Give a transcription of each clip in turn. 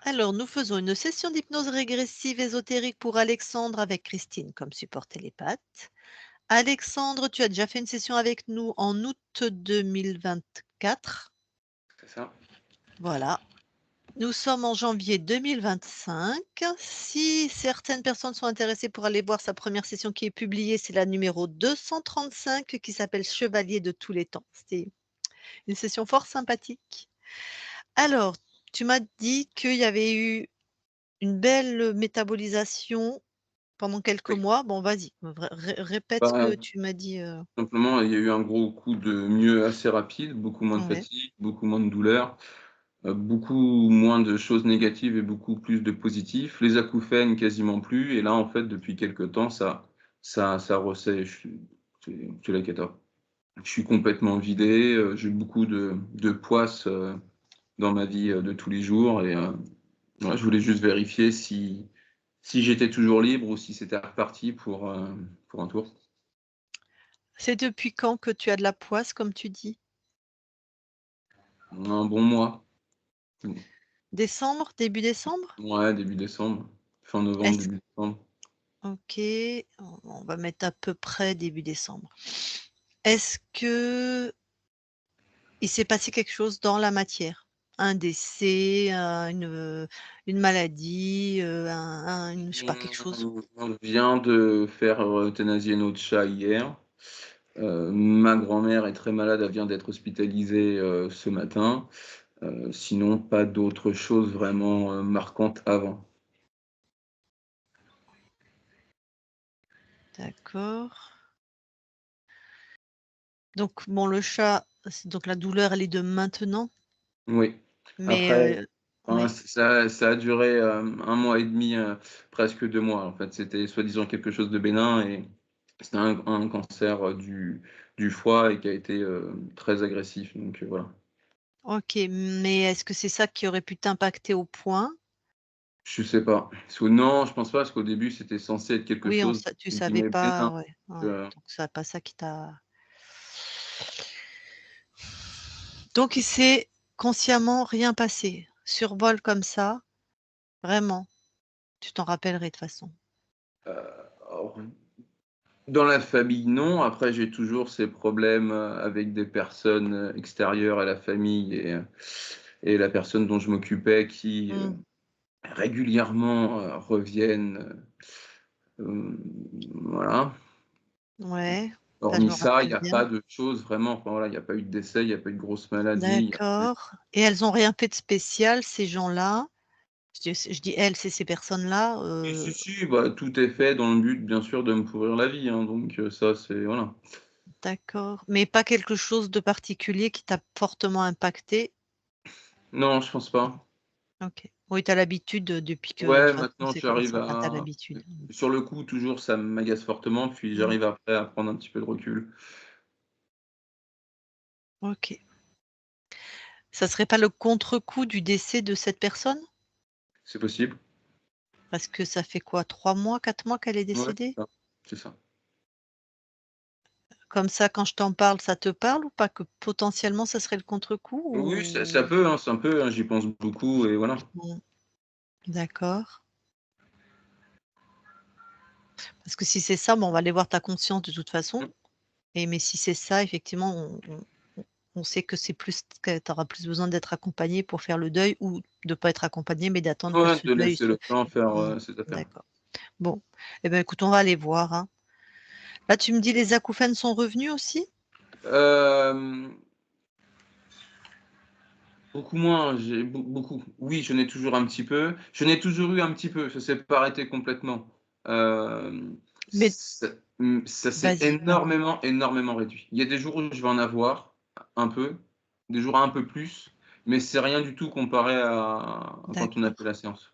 Alors, nous faisons une session d'hypnose régressive ésotérique pour Alexandre avec Christine comme support télépathe. Alexandre, tu as déjà fait une session avec nous en août 2024. C'est ça. Voilà. Nous sommes en janvier 2025. Si certaines personnes sont intéressées pour aller voir sa première session qui est publiée, c'est la numéro 235 qui s'appelle Chevalier de tous les temps. C'était une session fort sympathique. Alors, tu m'as dit qu'il y avait eu une belle métabolisation pendant quelques Oui. mois. Bon, vas-y, répète ce que Bah, tu m'as dit. simplement, il y a eu un gros coup de mieux assez rapide, beaucoup moins de Ouais. fatigue, beaucoup moins de douleur, beaucoup moins de choses négatives et beaucoup plus de positifs. Les acouphènes, quasiment plus et là, en fait, depuis quelque temps, ça ressèche. C'est la cata. Je suis complètement vidé, j'ai beaucoup de poisse, dans ma vie, de tous les jours et ouais, je voulais juste vérifier si j'étais toujours libre ou si c'était reparti pour un tour. C'est depuis quand que tu as de la poisse, comme tu dis? Un bon mois. Mmh. Décembre? Début décembre? Ouais, début décembre, fin novembre, Est-ce début décembre. OK, on va mettre à peu près début décembre. Est-ce que il s'est passé quelque chose dans la matière? Un décès, une maladie, une je sais pas, quelque chose? On vient de faire euthanasier notre chat hier. Ma grand-mère est très malade, elle vient d'être hospitalisée, ce matin. Sinon pas d'autres choses vraiment, marquantes avant. D'accord. Donc bon, le chat, c'est donc la douleur, elle est de maintenant, Oui. mais Après, enfin, ouais. ça a duré, 1 mois et demi, presque 2 mois, en fait. C'était soi-disant quelque chose de bénin et c'était un cancer, du foie et qui a été, très agressif donc voilà. OK, mais est-ce que c'est ça qui aurait pu t'impacter au point? Je sais pas. Non, je pense pas parce qu'au début, c'était censé être quelque Oui, chose tu entre savais guillemets «bénin», pas, ouais, ouais, heu, donc c'est pas ça qui t'a donc il s'est consciemment rien passé. Survol comme ça, vraiment, tu t'en rappellerais de toute façon. or dans la famille, non. Après, j'ai toujours ces problèmes, avec des personnes, extérieures à la famille et la personne dont je m'occupais qui, Mmh. régulièrement, reviennent, voilà. Ouais, ça je Hormis me ça, il rappelle y a bien. pas de choses vraiment, enfin voilà, il y a pas eu de décès, il y a pas eu de grosse maladie, il y a pas eu D'accord, et elles ont rien fait de spécial, ces gens-là? Je dis «elles», c'est ces personnes-là, si, si, si, bah, tout est fait dans le but, bien sûr, de me pourrir la vie, hein, donc ça, c'est voilà. d'accord, mais pas quelque chose de particulier qui t'a fortement impacté? Non, je pense pas. OK. Oui, tu as l'habitude, depuis que de toute Ouais, façon maintenant c'est comme j'arrive ça, enfin tu as à l'habitude. Mmh. sur le coup, toujours, ça m'agace fortement, puis Mmh. j'arrive après à prendre un petit peu de recul. OK. Ça serait pas le contre-coup du décès de cette personne? C'est possible. Parce que ça fait quoi? 3 mois, 4 mois qu'elle est Ouais, décédée? c'est ça. C'est ça. Comme ça, quand je t'en parle, ça te parle ou pas? Que potentiellement ça serait le contre-coup Oui, ça ou? peut, hein, ça peut, hein, j'y pense beaucoup et voilà. Mmh, d'accord. Parce que si c'est ça, bon, on va aller voir ta conscience de toute façon, Mmh. mais si c'est ça, effectivement, on sait que c'est plus que tu auras plus besoin d'être accompagné pour faire le deuil ou de pas être accompagné, mais d'attendre que Ouais, ce de deuil laisser se le temps faire, mmh, ses affaires. d'accord. Bon, et ben, écoute, on va aller voir, hein. Là, tu me dis les acouphènes sont revenus aussi? Hem, Beaucoup moins, j'ai beaucoup. Oui, j'en ai toujours un petit peu. Je n'ai toujours eu un petit peu, ça s'est pas arrêté complètement. Mais Ça s'est vas-y. énormément, énormément réduit. Il y a des jours où je vais en avoir un peu, des jours un peu plus, mais c'est rien du tout comparé à quand on a fait D'accord. la séance.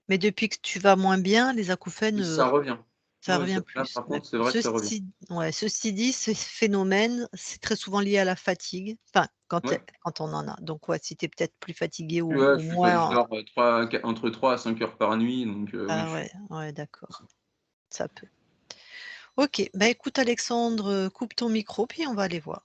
Mais depuis que tu vas moins bien, les acouphènes, Ça revient. ça Ouais, revient là, plus. par contre, D'accord. c'est vrai que ça revient. Ceci dit, ce phénomène, c'est très souvent lié à la fatigue, enfin, Ouais. quand on en a. Donc ouais, si tu es peut-être plus fatigué Ouais, ou je moins dors, 3 qua entre 3 à 5 heures par nuit, donc oui, ah je suis ouais, ouais, d'accord, ça peut. OK, bah, écoute Alexandre, coupe ton micro, puis on va aller voir.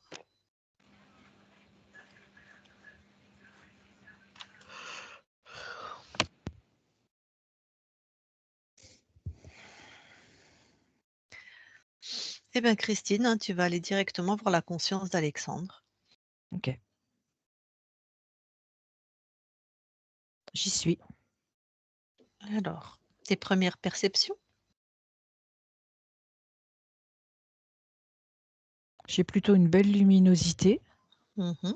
Eh bien, Christine, hein, tu vas aller directement voir la conscience d'Alexandre. OK. J'y suis. Alors, tes premières perceptions? J'ai plutôt une belle luminosité. Mmh.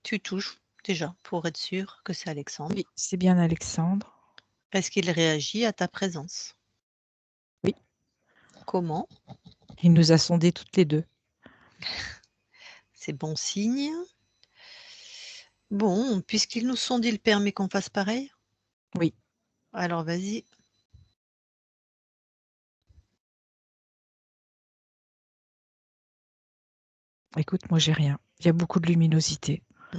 Tu touches déjà pour être sûr que c'est Alexandre. Oui, c'est bien Alexandre. Est-ce qu'il réagit à ta présence? Oui, Comment? il nous a sondés toutes les 2. C'est bon signe. Bon, puisqu'il nous sonde, il permet qu'on fasse pareil? Oui, Alors vas-y. écoute, moi j'ai rien. Il y a beaucoup de luminosité. Mmh.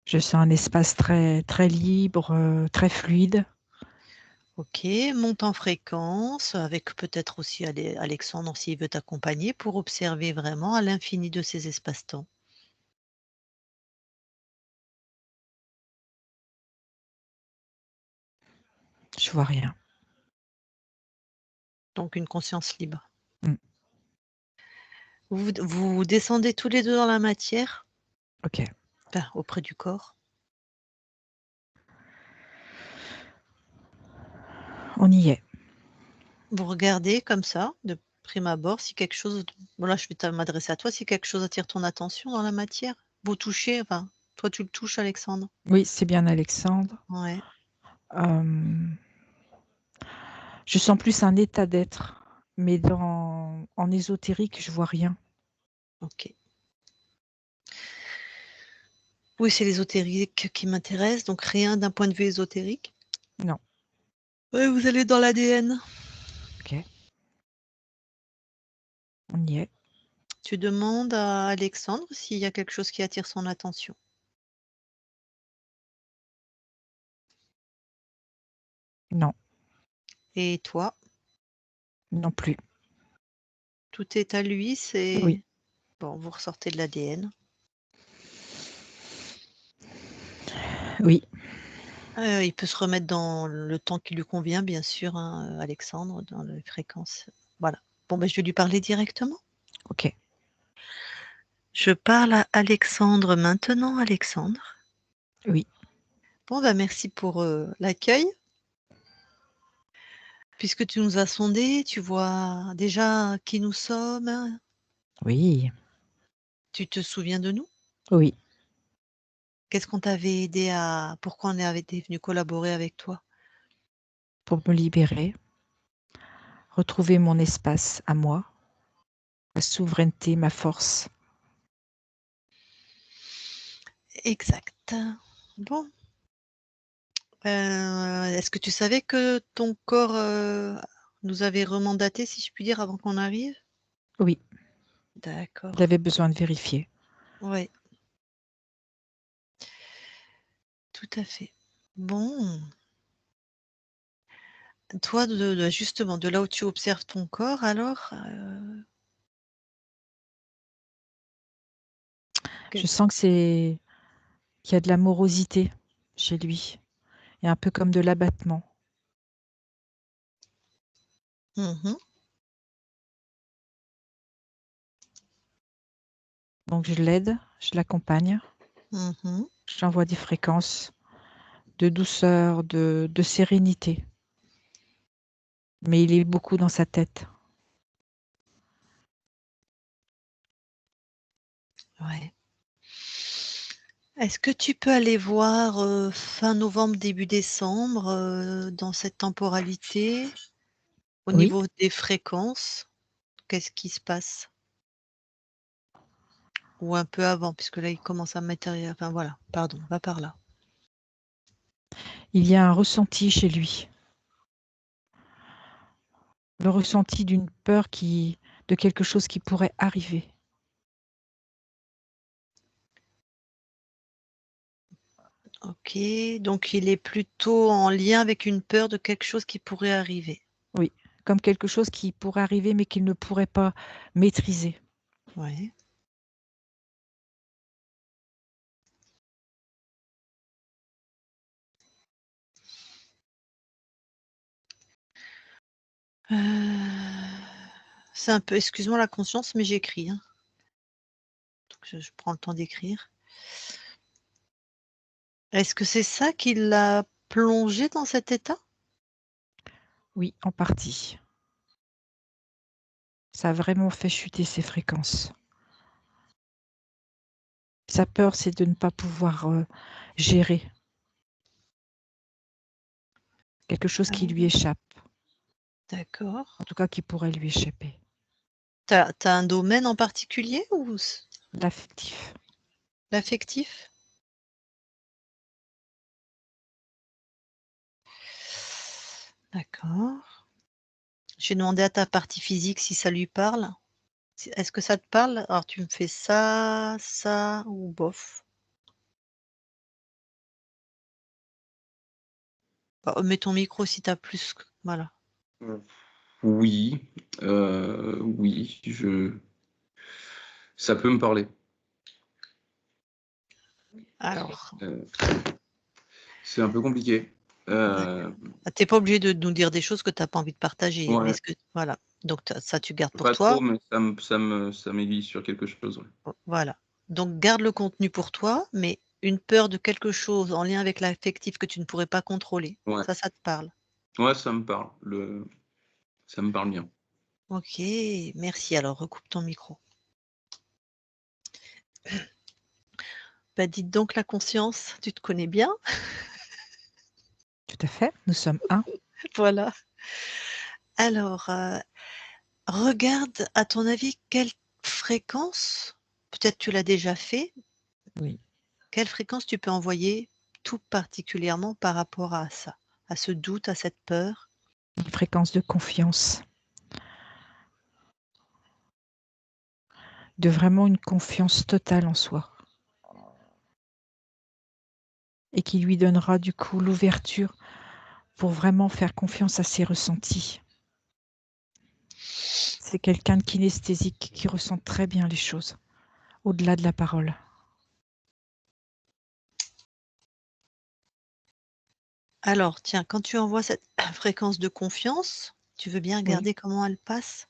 Je sens un espace très très libre, très fluide. OK, monte en fréquence avec peut-être aussi Alexandre s'il veut t'accompagner pour observer vraiment à l'infini de ces espaces-temps. Je vois rien. Donc une conscience libre. Mmh. Vous descendez tous les 2 dans la matière, OK, enfin auprès du corps. on y est. Vous regardez comme ça, de prime abord, si quelque chose voilà, je vais m'adresser à toi, si quelque chose attire ton attention dans la matière? Vous touchez, enfin, toi tu le touches Alexandre? Oui, c'est bien Alexandre. Ouais, Hem, je sens plus un état d'être, mais en ésotérique, je vois rien. OK. Oui, c'est l'ésotérique qui m'intéresse, donc rien d'un point de vue ésotérique? Non. Ouais, vous allez dans l'ADN. OK, on y est. Tu demandes à Alexandre s'il y a quelque chose qui attire son attention. Non, Et toi, non plus. tout est à lui, Oui, c'est bon, vous ressortez de l'ADN. oui. Il peut se remettre dans le temps qui lui convient, bien sûr, hein, Alexandre, dans les fréquences. Voilà. Bon, ben, je vais lui parler directement. OK. Je parle à Alexandre maintenant, Alexandre. Oui, Bon, bah, merci pour, l'accueil. Puisque tu nous as sondés, tu vois déjà qui nous sommes. oui, Tu te souviens de nous? oui. Qu'est-ce qu'on t'avait aidé à pourquoi on avait été venu collaborer avec toi? Pour me libérer, retrouver mon espace à moi, ma souveraineté, ma force. Exact. Bon, est-ce que tu savais que ton corps, nous avait remandaté, si je puis dire, avant qu'on arrive? Oui, D'accord. j'avais besoin de vérifier. Ouais, tout à fait. Bon, toi de justement, de là où tu observes ton corps alors, Je que sens qu'il y a de la morosité chez lui et un peu comme de l'abattement. mmh. Donc je l'aide, je l'accompagne, Mmh. j'envoie des fréquences de douceur, de sérénité, mais il est beaucoup dans sa tête. Ouais. Est-ce que tu peux aller voir, fin novembre, début décembre, dans cette temporalité, au Oui, niveau des fréquences? Qu'est-ce qui se passe? Ou un peu avant, puisque là, il commence à matériel enfin voilà, pardon, va par là. il y a un ressenti chez lui, le ressenti d'une peur de quelque chose qui pourrait arriver. OK, donc il est plutôt en lien avec une peur de quelque chose qui pourrait arriver. Oui, comme quelque chose qui pourrait arriver mais qu'il ne pourrait pas maîtriser. Ouais. C'est un peu excuse-moi la conscience, mais j'écris, hein. Donc je prends le temps d'écrire. Est-ce que c'est ça qui l'a plongé dans cet état? Oui, en partie. Ça a vraiment fait chuter ses fréquences. Sa peur, c'est de ne pas pouvoir, gérer quelque chose qui lui échappe, D'accord. en tout cas qui pourrait lui échapper. Tu as un domaine en particulier ou L'affectif. l'affectif? D'accord. J'ai demandé à ta partie physique si ça lui parle. Est-ce que ça te parle? Alors tu me fais ça, ça ou bof? Bah, mets ton micro si tu as plus q voilà. Oui, oui, ça peut me parler. Alors, C'est un peu compliqué. d'accord. Ah, tu es pas obligé de nous dire des choses que tu as pas envie de partager, mais Ouais, est-ce que voilà, donc ça tu gardes pour pas trop, toi. mais ça m'aiguille sur quelque chose, ouais. Voilà. Donc garde le contenu pour toi, mais une peur de quelque chose en lien avec l'affectif que tu ne pourrais pas contrôler. Ouais, Ça te parle? ouais, ça me parle, ça me parle bien. OK, merci. Alors recoupe ton micro. Bah, dites donc la conscience, tu te connais bien? Tout à fait, nous sommes un. Voilà. Alors, regarde, à ton avis, quelle fréquence, peut-être tu l'as déjà fait, Oui, quelle fréquence tu peux envoyer tout particulièrement par rapport à ça, à ce doute, à cette peur? une fréquence de confiance, de vraiment une confiance totale en soi et qui lui donnera du coup l'ouverture pour vraiment faire confiance à ses ressentis. C'est quelqu'un de kinesthésique qui ressent très bien les choses, au-delà de la parole. Alors tiens, quand tu envoies cette fréquence de confiance, tu veux bien Oui, regarder comment elle passe?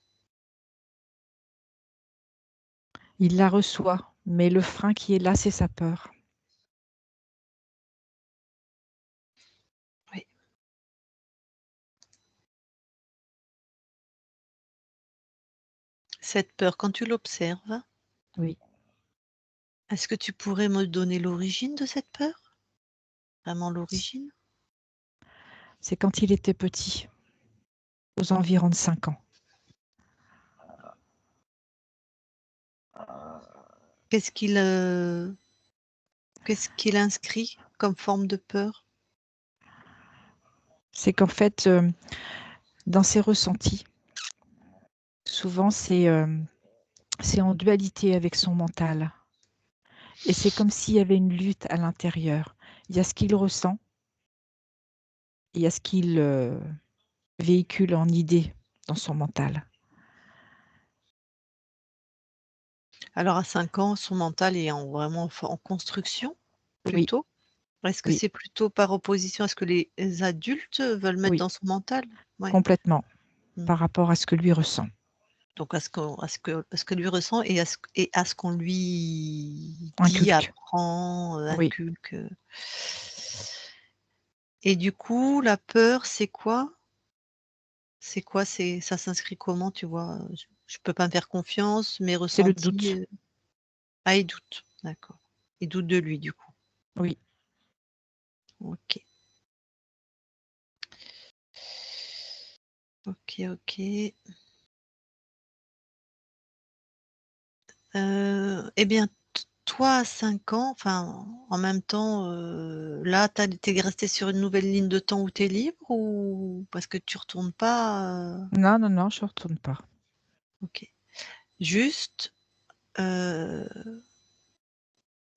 il la reçoit, mais le frein qui est là, c'est sa peur. Oui. Cette peur, quand tu l'observes, Oui, est-ce que tu pourrais me donner l'origine de cette peur? Vraiment l'origine? c'est quand il était petit, aux environs de 5 ans. Qu'est-ce qu'il, qu'est-ce qu'il inscrit comme forme de peur? C'est qu'en fait, dans ses ressentis, souvent c'est en dualité avec son mental et c'est comme s'il y avait une lutte à l'intérieur. Il y a ce qu'il ressent, il y a ce qu'il, véhicule en idées dans son mental. Alors à 5 ans, son mental est vraiment en construction, Oui, plutôt? Est-ce que oui, c'est plutôt par opposition à ce que les adultes veulent mettre oui, dans son mental? Ouais. complètement, Mmh. par rapport à ce que lui ressent. Donc à ce que lui ressent et à ce qu'on lui dit, Inculque. apprend, Oui, inculque, et du coup, la peur, c'est quoi? C'est quoi? Ça s'inscrit comment, tu vois? Je peux pas me faire confiance, mes c'est le ressentis, doute. ah, il doute, d'accord. Il doute de lui, du coup. Oui, OK. OK, OK. Et bien, toi, à 5 ans, enfin, en même temps, là, tu es resté sur une nouvelle ligne de temps où tu es libre ou parce que tu retournes pas, non, non, non, je retourne pas. OK. Juste, heu,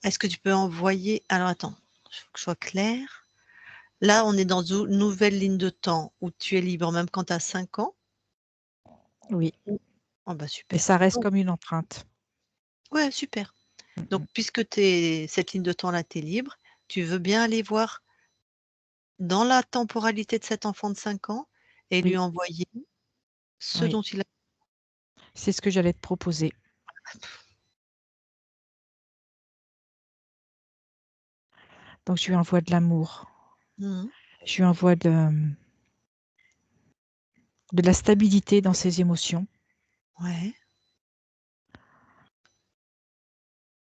est-ce que tu peux envoyer alors attends, il faut que je sois claire. Là, on est dans une nouvelle ligne de temps où tu es libre même quand tu as 5 ans? Oui, Ou ah bah, mais super. ça reste Donc comme une empreinte. ouais, super. Mmh Donc mh. puisque cette ligne de temps-là, tu es libre, tu veux bien aller voir dans la temporalité de cet enfant de 5 ans et lui Oui, envoyer ce Oui, dont il a... c'est ce que j'allais te proposer. Donc, je lui envoie de l'amour. Mhm. Je lui envoie de la stabilité dans ses émotions Ouais.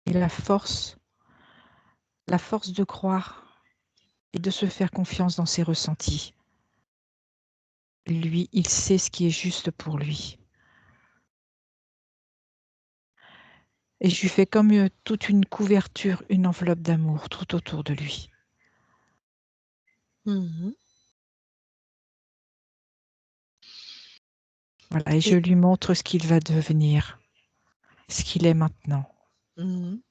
et la force de croire et de se faire confiance dans ses ressentis. Lui, il sait ce qui est juste pour lui. Et je lui fais comme toute une couverture, une enveloppe d'amour tout autour de lui. Mhm. Voilà, et je Et... lui montre ce qu'il va devenir, ce qu'il est maintenant. Mhm.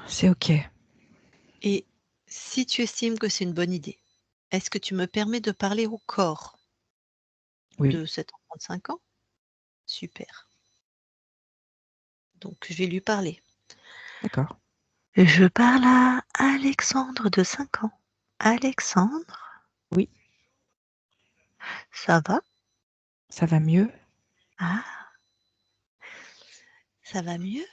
C'est OK. Et si tu estimes que c'est une bonne idée, est-ce que tu me permets de parler au corps Oui, de cet enfant de 5 ans? Super. Donc je vais lui parler. d'accord. Je parle à Alexandre de 5 ans. Alexandre, Oui, ça va? ça va mieux. Ah, ça va mieux?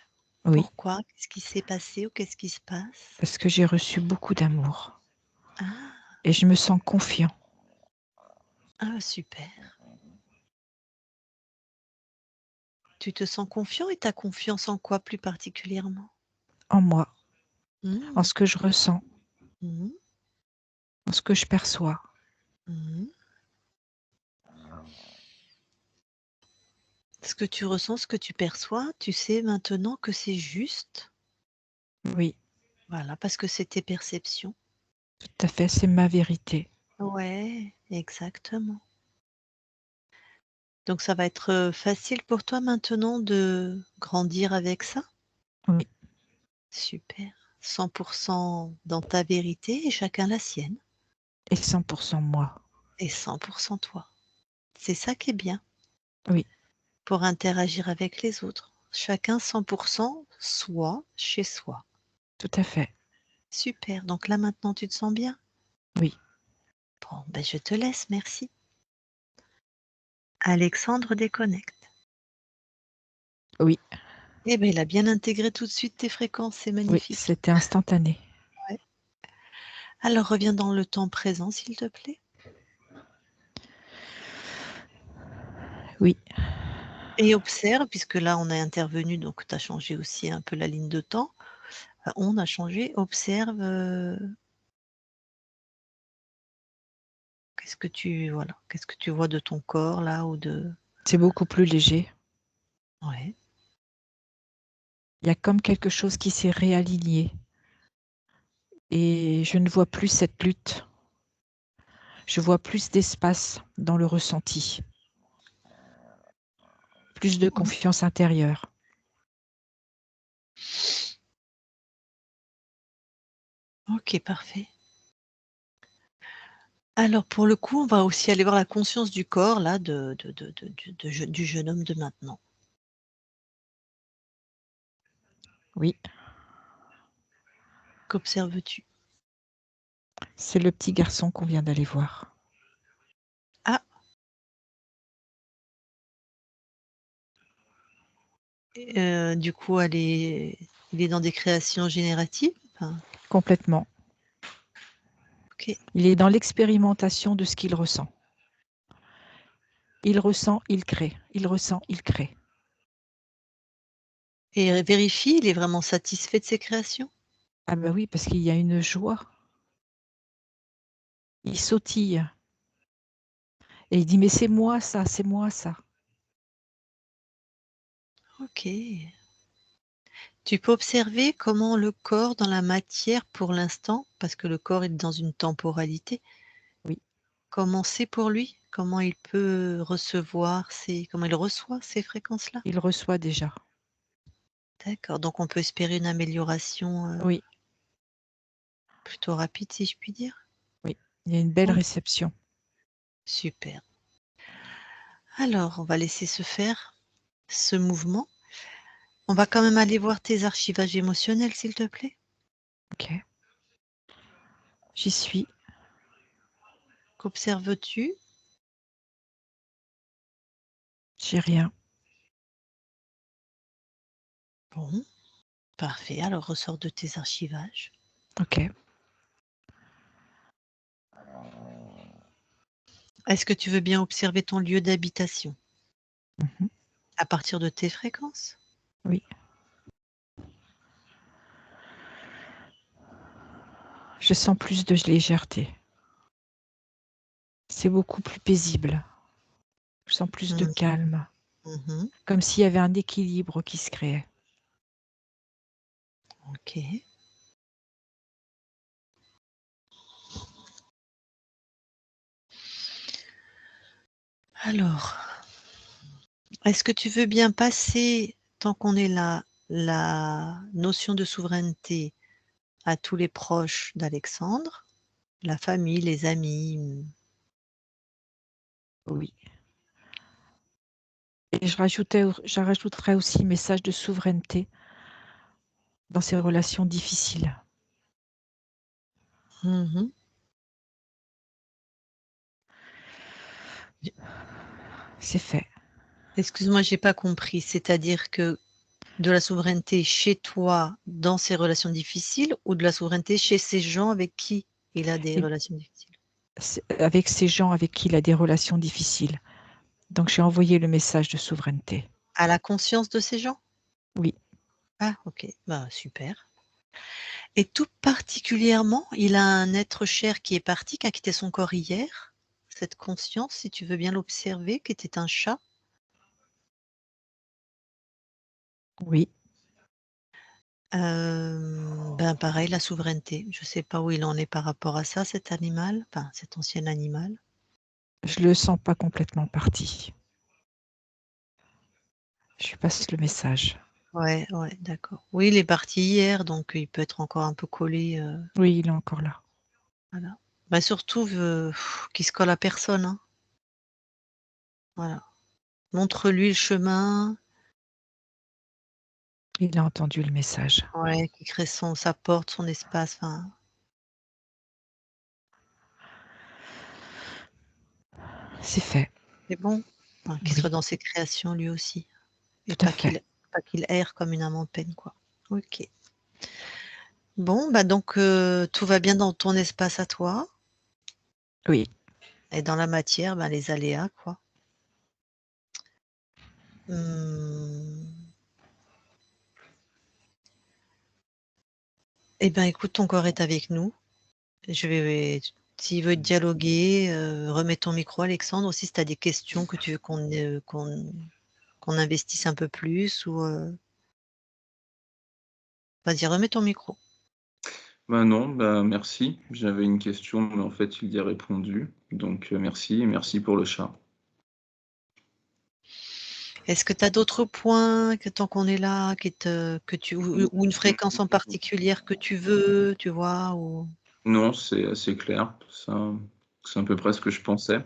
Oui, Pourquoi? Qu'est-ce qui s'est passé ou qu'est-ce qui se passe? parce que j'ai reçu beaucoup d'amour Ah, et je me sens confiant ah, super. Tu te sens confiant et tu as confiance en quoi plus particulièrement? en moi, en Mmh. ce que je ressens, Mmh. en ce que je perçois. Mmh. Ce que tu ressens, ce que tu perçois, tu sais maintenant que c'est juste. Oui, Voilà, parce que c'est tes perceptions. tout à fait, c'est ma vérité. Ouais, exactement. Donc ça va être, facile pour toi maintenant de grandir avec ça? Oui, Super. 100% dans ta vérité et chacun la sienne et 100% moi. et 100% toi. C'est ça qui est bien Oui, pour interagir avec les autres. Chacun 100% soi, chez soi. tout à fait. Super, donc là maintenant tu te sens bien? Oui, Bon, ben je te laisse, merci. Alexandre déconnecte. oui, Eh ben il a bien intégré tout de suite tes fréquences, c'est oui, magnifique. c'était instantané. Ouais. Alors reviens dans le temps présent, s'il te plaît. Oui, Et observe, puisque là on a intervenu, donc tu as changé aussi un peu la ligne de temps. On a changé, observe, qu'est-ce que tu vois de ton corps là ou de... c'est beaucoup plus léger. Ouais. Il y a comme quelque chose qui s'est réaligné et je ne vois plus cette lutte. Je vois plus d'espace dans le ressenti, plus de Mmh. confiance intérieure. OK, parfait. Alors pour le coup, on va aussi aller voir la conscience du corps là du jeune homme de maintenant. Oui, Qu'observes-tu? c'est le petit garçon qu'on vient d'aller voir. Ah! Du coup, il est dans des créations génératives? Enfin, Complètement. OK. Il est dans l'expérimentation de ce qu'il ressent. Il ressent, il crée. Il ressent, il crée. Et vérifie, il est vraiment satisfait de ses créations? Ah bah oui, parce qu'il y a une joie. Il sautille et il dit: «Mais c'est moi ça, c'est moi ça». OK. Tu peux observer comment le corps dans la matière pour l'instant, parce que le corps est dans une temporalité, Oui, comment c'est pour lui? Comment il peut recevoir comment il reçoit ces fréquences-là? il reçoit déjà. D'accord, donc on peut espérer une amélioration, Oui, plutôt rapide si je puis dire? oui, il y a une belle OK, réception. super. Alors on va laisser se faire ce mouvement. On va quand même aller voir tes archivages émotionnels, s'il te plaît. OK. J'y suis. Qu'observes-tu? J'ai rien. Bon, parfait. Alors ressors de tes archivages. Ok. Est-ce que tu veux bien observer ton lieu d'habitation Mhm. à partir de tes fréquences? Oui. Je sens plus de légèreté. C'est beaucoup plus paisible. Je sens plus de Mmh. calme. Mmh. Comme s'il y avait un équilibre qui se créait. OK. Alors, est-ce que tu veux bien passer, tant qu'on est là, la notion de souveraineté à tous les proches d'Alexandre, la famille, les amis? Oui. Et je rajouterais aussi message de souveraineté dans ces relations difficiles. Mmh. C'est fait. Excuse-moi, j'ai pas compris. C'est-à-dire que de la souveraineté chez toi dans ces relations difficiles ou de la souveraineté chez ces gens avec qui il a des Et relations difficiles? avec ces gens avec qui il a des relations difficiles. Donc j'ai envoyé le message de souveraineté. À la conscience de ces gens? Oui. Ah OK, bah, super. Et tout particulièrement, il a un être cher qui est parti, qui a quitté son corps hier. Cette conscience, si tu veux bien l'observer, qui était un chat. Oui. Ben, pareil, la souveraineté. Je sais pas où il en est par rapport à ça, cet animal, enfin, cet ancien animal. Je le sens pas complètement parti. Je lui passe le message. Ouais, ouais, d'accord. Oui, il est parti hier, donc il peut être encore un peu collé, Oui, il est encore là. voilà. Bah, surtout, qu'il se colle à personne, hein. Voilà. Montre-lui le chemin, Il a entendu le message. ouais, qu'il crée sa porte, son espace, enfin, C'est fait. c'est bon. Enfin, qu'il soit Oui, dans ses créations lui aussi et tout à fait. pas qu'il erre comme une âme en peine, quoi. OK. Bon, bah, donc tout va bien dans ton espace à toi Oui. et dans la matière, ben, les aléas, quoi. Mmh. Et ben, écoute, ton corps est avec nous. Je vais S'il veut dialoguer, remets ton micro Alexandre aussi si tu as des questions que tu veux qu'on investisse un peu plus ou, vas-y remets ton micro. Bah, non, bah, merci. J'avais une question, mais en fait, il y a répondu. Donc, merci et merci pour le chat. Est-ce que tu as d'autres points que tant qu'on est là, que tu ou une fréquence en particulière que tu veux, tu vois? Ou Non, c'est assez clair. Ça, c'est à peu près ce que je pensais.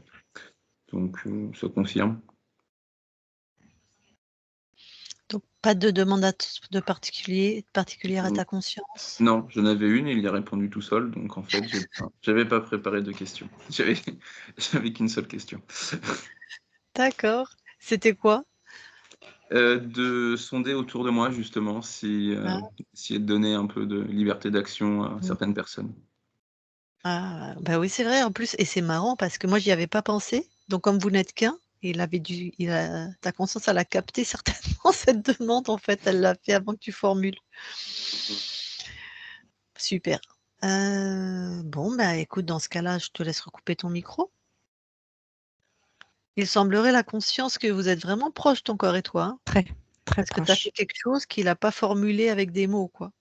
Donc, ça confirme. donc pas de demande particulière à Mmh, ta conscience? non, j'en avais une et il y a répondu tout seul. Donc, en fait, j'avais pas préparé de questions. J'avais qu'une seule question. D'accord. C'était quoi? De sonder autour de moi justement si, Ah, essayer de donner un peu de liberté d'action à mmh. certaines personnes. Ah, bah, oui, c'est vrai en plus et c'est marrant parce que moi j'y avais pas pensé. Donc comme vous n'êtes qu'un, il a ta conscience elle a capté certainement cette demande en fait, elle l'a fait avant que tu formules. Mmh. Super. Bon, bah, écoute, dans ce cas-là, je te laisse recouper ton micro. Il semblerait la conscience que vous êtes vraiment proches, ton corps et toi, hein, Très, très parce que tu as proche. fait quelque chose qu'il a pas formulé avec des mots, quoi.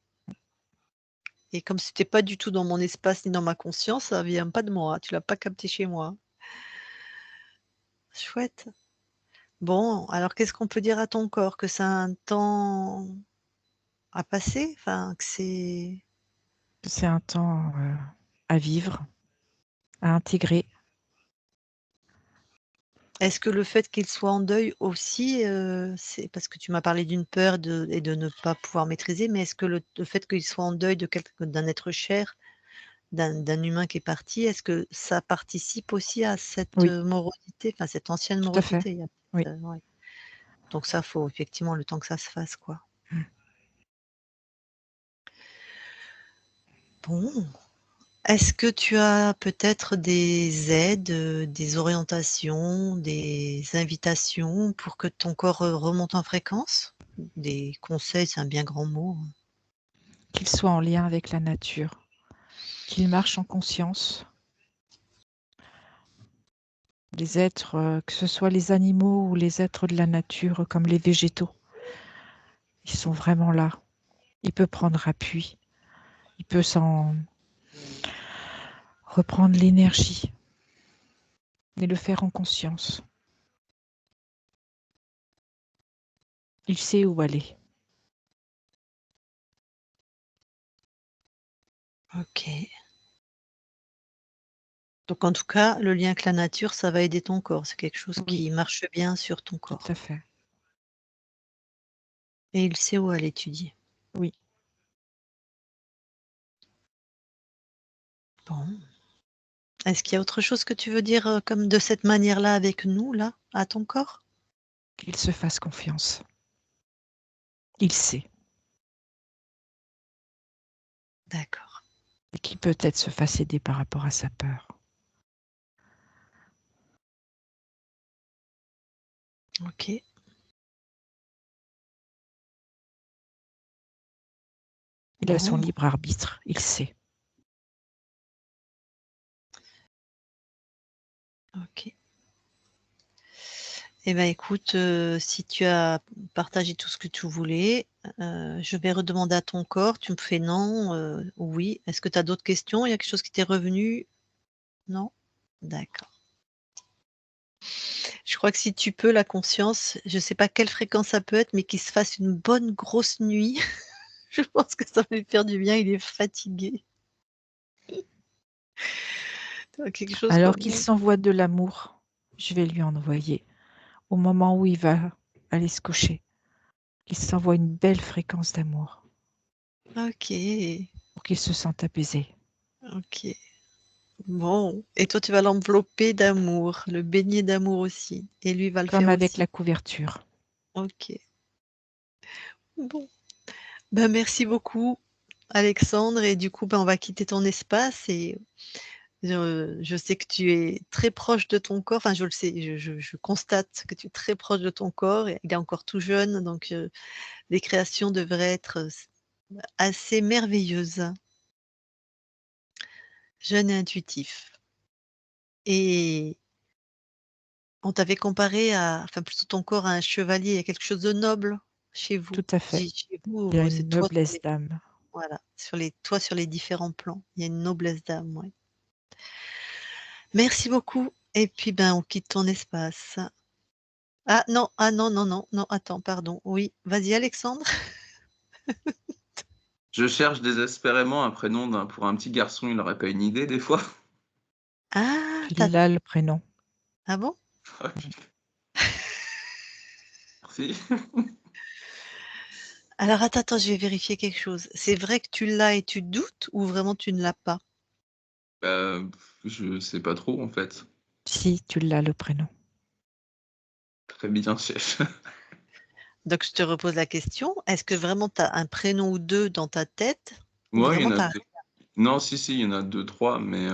Et comme c'était pas du tout dans mon espace ni dans ma conscience, ça vient pas de moi, tu l'as pas capté chez moi. Chouette. Bon, alors qu'est-ce qu'on peut dire à ton corps? Que c'est un temps à passer? Enfin, que c'est C'est un temps à vivre, à intégrer. est-ce que le fait qu'il soit en deuil aussi, c'est parce que tu m'as parlé d'une peur et de ne pas pouvoir maîtriser, mais est-ce que le fait qu'il soit en deuil d'un être cher, d'un humain qui est parti, est-ce que ça participe aussi à cette, Oui, morosité, enfin cette ancienne tout à fait. morosité? Il y a Oui. peut-être, ouais. Donc ça, faut effectivement le temps que ça se fasse, quoi. Mmh. Bon, est-ce que tu as peut-être des aides, des orientations, des invitations pour que ton corps, remonte en fréquence? Des conseils, c'est un bien grand mot, hein. Qu'il soit en lien avec la nature, qu'il marche en conscience. Les êtres, que ce soit les animaux ou les êtres de la nature, comme les végétaux, ils sont vraiment là. Il peut prendre appui, il peut s'en reprendre l'énergie, mais le faire en conscience. Il sait où aller. OK. Donc en tout cas, le lien avec la nature, ça va aider ton corps. C'est quelque chose Oui, qui marche bien sur ton tout corps à fait. et il sait où aller, tu dis? Oui. Bon. Est-ce qu'il y a autre chose que tu veux dire, comme de cette manière-là avec nous, là, à ton corps? Qu'il se fasse confiance. Il sait. D'accord. Et qu'il peut-être se fasse aider par rapport à sa peur. OK. Il a son Bon, libre arbitre, il sait. OK. Eh ben, écoute, si tu as partagé tout ce que tu voulais, je vais redemander à ton corps. Tu me fais non, ou oui. Est-ce que tu as d'autres questions? Il y a quelque chose qui t'est revenu? Non? D'accord. Je crois que si tu peux, la conscience, je ne sais pas quelle fréquence ça peut être, mais qu'il se fasse une bonne grosse nuit. Je pense que ça va lui faire du bien, il est fatigué. Quelque chose Alors comme qu'il s'envoie de l'amour, je vais lui en envoyer. Au moment où il va aller se coucher, qu'il s'envoie une belle fréquence d'amour OK, pour qu'il se sente apaisé. OK. Bon et toi, tu vas l'envelopper d'amour, le baigner d'amour aussi et lui va le Comme faire avec aussi. la couverture. OK. Bon, ben, merci beaucoup Alexandre et du coup, ben, on va quitter ton espace et je sais que tu es très proche de ton corps, enfin je le sais, je constate que tu es très proche de ton corps et il est encore tout jeune donc les créations devraient être, assez merveilleuses. Jeune et intuitif et on t'avait comparé à enfin plutôt ton corps à un chevalier, il y a quelque chose de noble chez vous. Tout à Je fait. dis chez vous, Il y a c'est une toi sur noblesse les d'âme. voilà, sur les différents plans. Il y a une noblesse d'âme, ouais. Merci beaucoup et puis, ben, on quitte ton espace. Ah non, non, non, non, attends, pardon. Oui, vas-y Alexandre. Je cherche désespérément un prénom pour un petit garçon, il aurait pas une idée des fois? Ah, tu Il a le prénom. ah bon? Merci. Alors attends, je vais vérifier quelque chose. C'est vrai que tu l'as et tu doutes ou vraiment tu ne l'as pas? Je sais pas trop en fait. Si, tu l'as le prénom. Très bien chef. Donc je te repose la question, est-ce que vraiment tu as un prénom ou 2 dans ta tête ou Moi, il y vraiment en a tu 2. Non, si, si, il y en a 2, 3, mais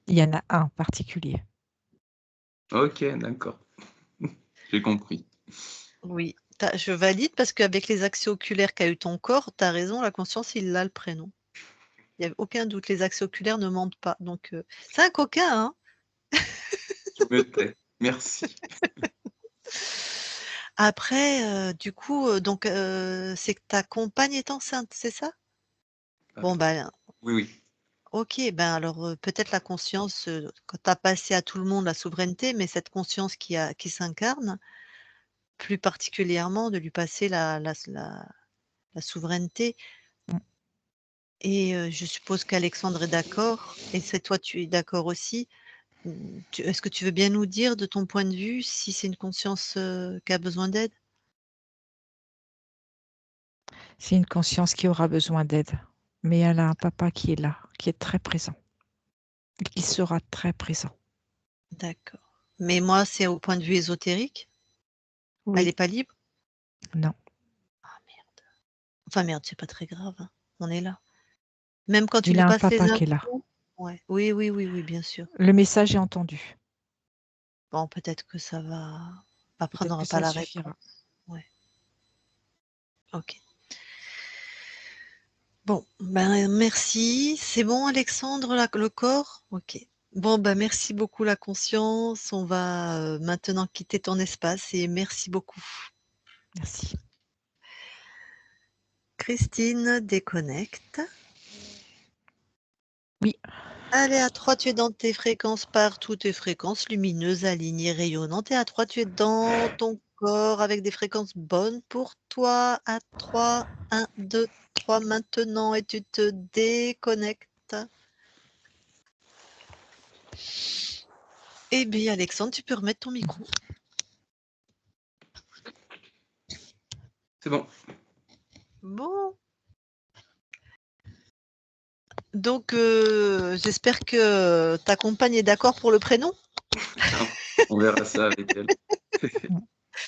Il y en a un particulier. OK, d'accord. J'ai compris. oui, je valide parce qu'avec les accès oculaires qu'a eu ton corps, tu as raison, la conscience, il a le prénom. Il y a aucun doute, les accès oculaires ne mentent pas donc c'est un coquin, hein? Je me tais. Merci. Après, du coup, donc c'est que ta compagne est enceinte, c'est ça? Bon, Heu, ben, oui, oui. OK, ben, alors, peut-être la conscience, quand tu as passé à tout le monde la souveraineté, mais cette conscience qui s'incarne, plus particulièrement de lui passer la souveraineté Mmh. et je suppose qu'Alexandre est d'accord et c'est toi tu es d'accord aussi. Tu est-ce que tu veux bien nous dire de ton point de vue si c'est une conscience, qui a besoin d'aide? C'est une conscience qui aura besoin d'aide, mais elle a un papa qui est là, qui est très présent. Il sera très présent. D'accord. Mais moi, c'est au point de vue ésotérique? Elle Oui, n'est pas libre? non. Ah merde. Enfin merde, c'est pas très grave, hein. On est là. Même quand tu Il lui a un passes les papa qui est là. infos? Ouais. Oui, oui, oui, oui, bien sûr. Le message est entendu. Bon, peut-être que ça va. Après, on Peut-être n'aura que pas ça la réponse. suffira. Ouais. Ok. Bon, ben merci. C'est bon, Alexandre, le corps? Ok. Bon, ben merci beaucoup, la conscience. On va maintenant quitter ton espace et merci beaucoup. Merci. Christine, déconnecte. Oui. Allez, à 3, tu es dans tes fréquences partout, tes fréquences lumineuses, alignées, rayonnantes. Et à 3, tu es dans ton corps avec des fréquences bonnes pour toi. À 3, 1, 2, 3 maintenant et tu te déconnectes. Eh bien, Alexandre, tu peux remettre ton micro. C'est bon. Bon. Donc, j'espère que ta compagne est d'accord pour le prénom. On verra ça avec elle.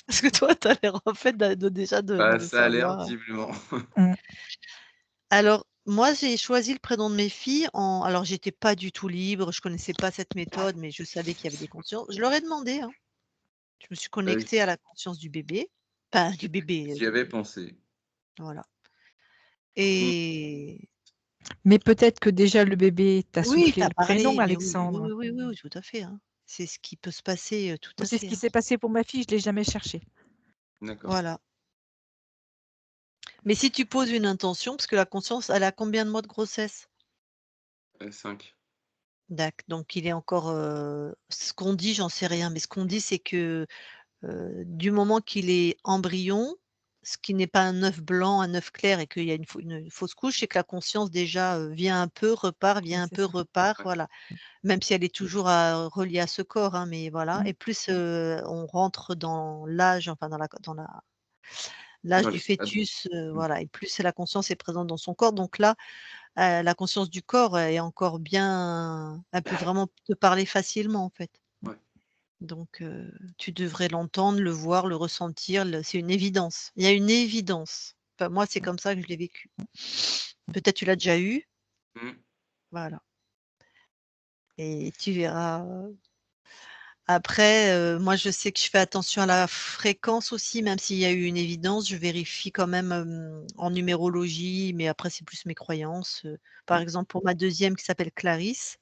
Parce que toi, tu as l'air en fait déjà Bah, de ça a l'air, savoir. visiblement. Alors, moi, j'ai choisi le prénom de mes filles alors, j'étais pas du tout libre, je connaissais pas cette méthode, mais je savais qu'il y avait des consciences. Je leur ai demandé, hein. Je me suis connectée à la conscience du bébé. Enfin, du bébé, J'y avais pensé. voilà. Et Mais peut-être que déjà le bébé t'a oui, tu soufflé as le prénom, parlé, mais oui, oui, Alexandre. oui, oui, oui, oui, tout à fait, hein. C'est ce qui peut se passer, tout Moi, à c'est ce fait, qui hein. s'est passé pour ma fille, je ne l'ai jamais cherché. D'accord. Voilà. Mais si tu poses une intention, parce que la conscience, elle a combien de mois de grossesse? 5. Donc il est encore, ce qu'on dit, j'en sais rien, mais ce qu'on dit, c'est que, du moment qu'il est embryon, ce qui n'est pas un œuf blanc, un œuf clair et qu'il y a une fausse couche, c'est que la conscience déjà, vient un peu, repart, Oui, vient un c'est peu, ça. repart, Ouais. voilà. Même si elle est toujours reliée à ce corps, hein, mais voilà. Et plus, on rentre dans l'âge, enfin dans l'âge Dans du les stades. fœtus, voilà, et plus la conscience est présente dans son corps. Donc là, la conscience du corps est encore bien, elle peut vraiment te parler facilement, en fait. Ouais. Donc tu devrais l'entendre, le voir, le ressentir, c'est une évidence. Il y a une évidence. Enfin, moi, c'est comme ça que je l'ai vécu. Peut-être tu l'as déjà eu, Mmh. voilà, et tu verras. Après, moi, je sais que je fais attention à la fréquence aussi, même s'il y a eu une évidence, je vérifie quand même, en numérologie, mais après c'est plus mes croyances, par exemple pour ma deuxième qui s'appelle Clarisse,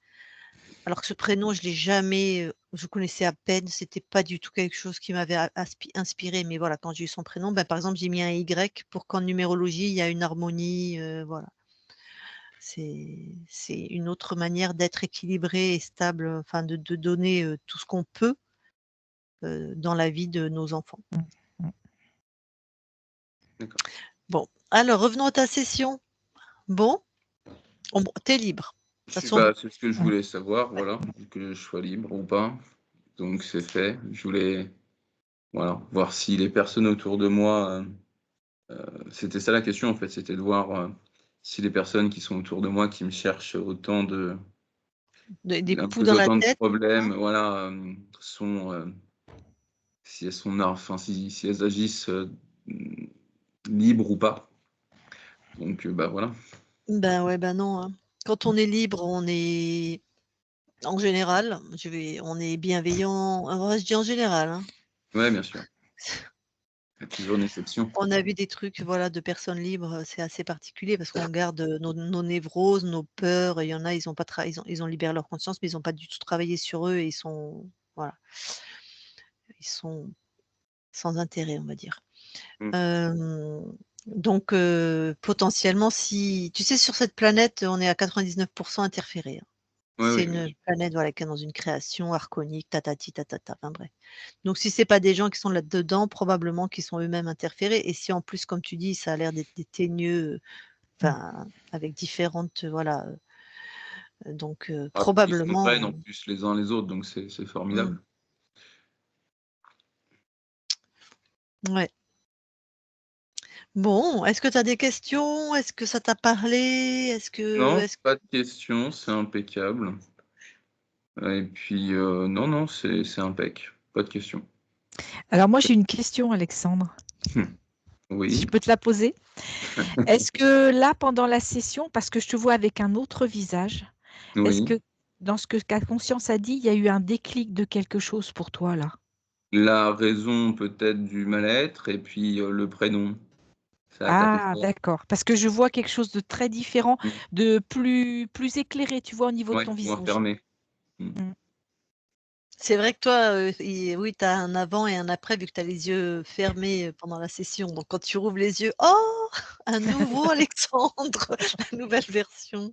alors que ce prénom je l'ai jamais, je connaissais à peine, c'était pas du tout quelque chose qui m'avait a inspiré, mais voilà, quand j'ai eu son prénom, par exemple, j'ai mis un Y pour qu'en numérologie, il y a une harmonie, voilà. C'est une autre manière d'être équilibré et stable, enfin de donner, tout ce qu'on peut dans la vie de nos enfants. D'accord. Bon, alors revenons à ta session. Bon, tu es libre. De toute façon, C'est ce que je voulais savoir, voilà, que je sois libre ou pas. Donc c'est fait. Je voulais, voilà, voir si les personnes autour de moi, c'était ça la question en fait, c'était de voir, si les personnes qui sont autour de moi, qui me cherchent autant des poux imposent dans la autant de tête, problèmes, hein. voilà, sont, si elles sont enfin si elles agissent, libres ou pas. Donc bah, voilà. Ben ouais, ben non, hein. Quand on est libre, on est en général, on est bienveillant. Je dis en général, hein. Ouais, bien sûr. Il y a toujours une exception. On a vu des trucs, voilà, de personnes libres, c'est assez particulier parce qu'on garde, nos névroses, nos peurs. Et il y en a, ils ont pas ils ont libéré leur conscience, mais ils ont pas du tout travaillé sur eux et ils sont, voilà, ils sont sans intérêt, on va dire. Mmh. Hem, donc potentiellement, si tu sais, sur cette planète, on est à 99 interférés, hein. Ouais, C'est oui, bien une sûr. planète, voilà, qui est dans une création archonique, tatati tatata, enfin bref. Donc si c'est pas des gens qui sont là-dedans, probablement qu'ils sont eux-mêmes interférés. Et si en plus, comme tu dis, ça a l'air d'être des teigneux, enfin avec différentes, voilà, donc Ah, puis ils se comprennent en probablement. plus les uns les autres, donc c'est Mmh, formidable. ouais. Bon, est-ce que tu as des questions? Est-ce que ça t'a parlé? Non, Est-ce que pas de questions, c'est impeccable. Et puis, non, non, c'est impec, pas de question. Alors moi, j'ai une question, Alexandre. Si je Oui, peux te la poser. Est-ce que là, pendant la session, parce que je te vois avec un autre visage, est-ce oui. que dans ce que ta conscience a dit, il y a eu un déclic de quelque chose pour toi là? La raison peut-être du mal-être et puis, le prénom. Ça a tapé Ah, fort. d'accord. Parce que je vois quelque chose de très différent, Mmh. de plus éclairé, tu vois, au niveau de Ouais, ton moins visage. fermé. Mmh. Mm. C'est vrai que toi, oui, tu as un avant et un après vu que tu as les yeux fermés, pendant la session. Donc quand tu rouvres les yeux: «Oh! Un nouveau Alexandre, la nouvelle version».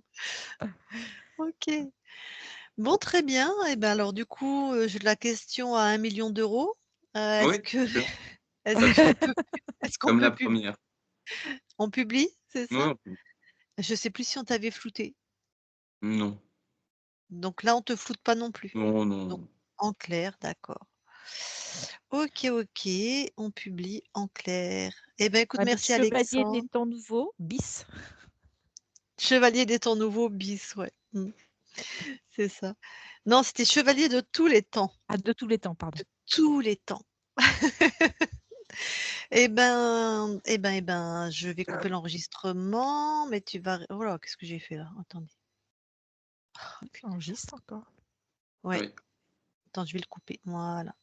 OK. Bon, très bien et ben, alors du coup, j'ai la question à 1 000 000 €. Est-ce Oui, que super, est-ce pas de qu'on souci, peut est-ce qu'on comme peut la première. on publie, c'est Ouais, ça? on peut Je sais plus si on t'avait flouté. non, Donc là, on te floute pas non plus? non, Donc non. en clair, d'accord. OK, OK, on publie en clair. Eh ben, écoute, Ouais, donc merci chevalier des Alexandre. temps nouveaux, bis. Chevalier des temps nouveaux bis, ouais. Mmh, c'est ça. Non, c'était chevalier de tous les temps, Ah, de tous les temps, pardon. de tous les temps. Eh ben, je vais couper l'enregistrement, mais tu vas oh là, qu'est-ce que j'ai fait là? Attendez. Tu enregistres encore. Ouais, Oui. attends, je vais le couper. Voilà.